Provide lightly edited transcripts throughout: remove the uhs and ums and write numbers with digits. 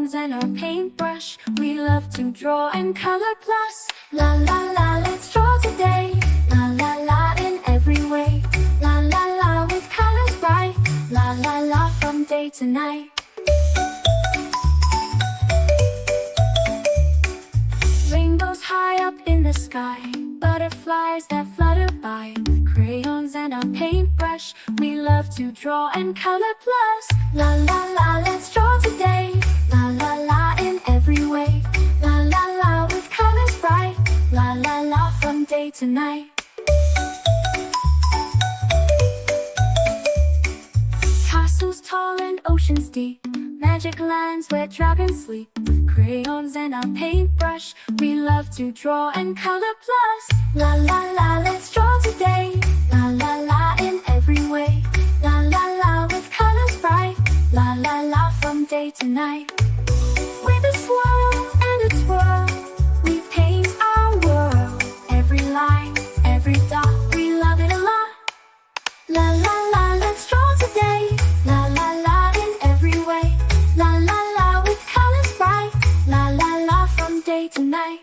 crayons and our paintbrush. We love to draw and color plus. La la la, let's draw today. La la la in every way. La la la with colors bright. La la la from day to night. Rainbows high up in the sky, butterflies that flutter by. With crayons and our paintbrush, we love to draw and color plus. La la la, let's draw today. La la la in every way. La la la with colors bright. La la la from day to night. Castles tall and oceans deep, magic lands where dragons sleep. With crayons and our paintbrush, we love to draw and color plus. La la la, let's draw today. La la la in every way. La la la with colors bright. La la la from day to night. With a swirl and a twirl, we paint our world. Every line, every dot, we love it a lot. La la la, let's draw today. La la la in every way. La la la with colors bright. La la la from day to night.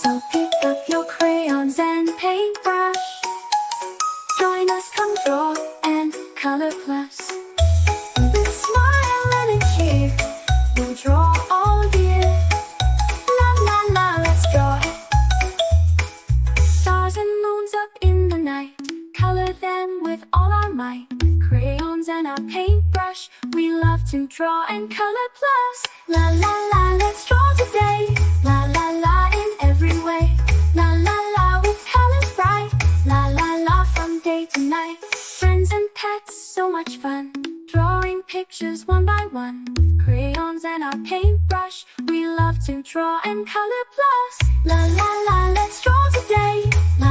So pick up your crayons and paintbrush. Join us, come draw and color plus. With a smile and a cheer, we'll draw all year. La la la, let's draw it. Stars and moons up in the night, color them with all our might. With crayons and our paintbrush, we love to draw and color plus. La la la, let's draw today. La la la in every way. La la la with colors bright. La la la from day to night. Friends and pets, so much fun, drawing pictures one by one. With crayons and our paintbrush, we love to draw and color plus. La la la, let's draw today. La